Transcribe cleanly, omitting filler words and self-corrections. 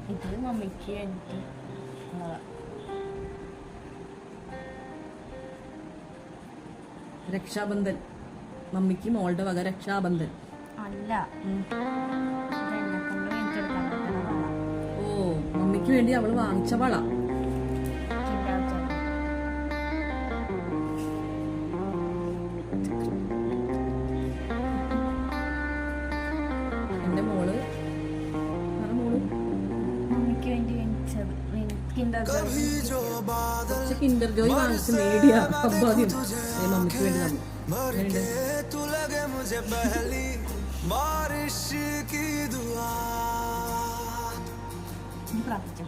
ഇത് മമ്മിക്ക് വേണ്ടിട്ട് രക്ഷാബന്ധൻ. മമ്മിക്ക് മോളുടെ വക രക്ഷാബന്ധൻ അല്ല. ഓ, മമ്മിക്ക് വേണ്ടി അവള് വാങ്ങിച്ച വള. എന്റെ മോള് മമ്മിക്ക് വേണ്ടി കിൻഡർ ജോയ് വാങ്ങിച്ച് നേടിയ അബ്ബാദ്യം മമ്മിക്ക് വേണ്ടി തന്നു. പ്രാർത്ഥിച്ചു.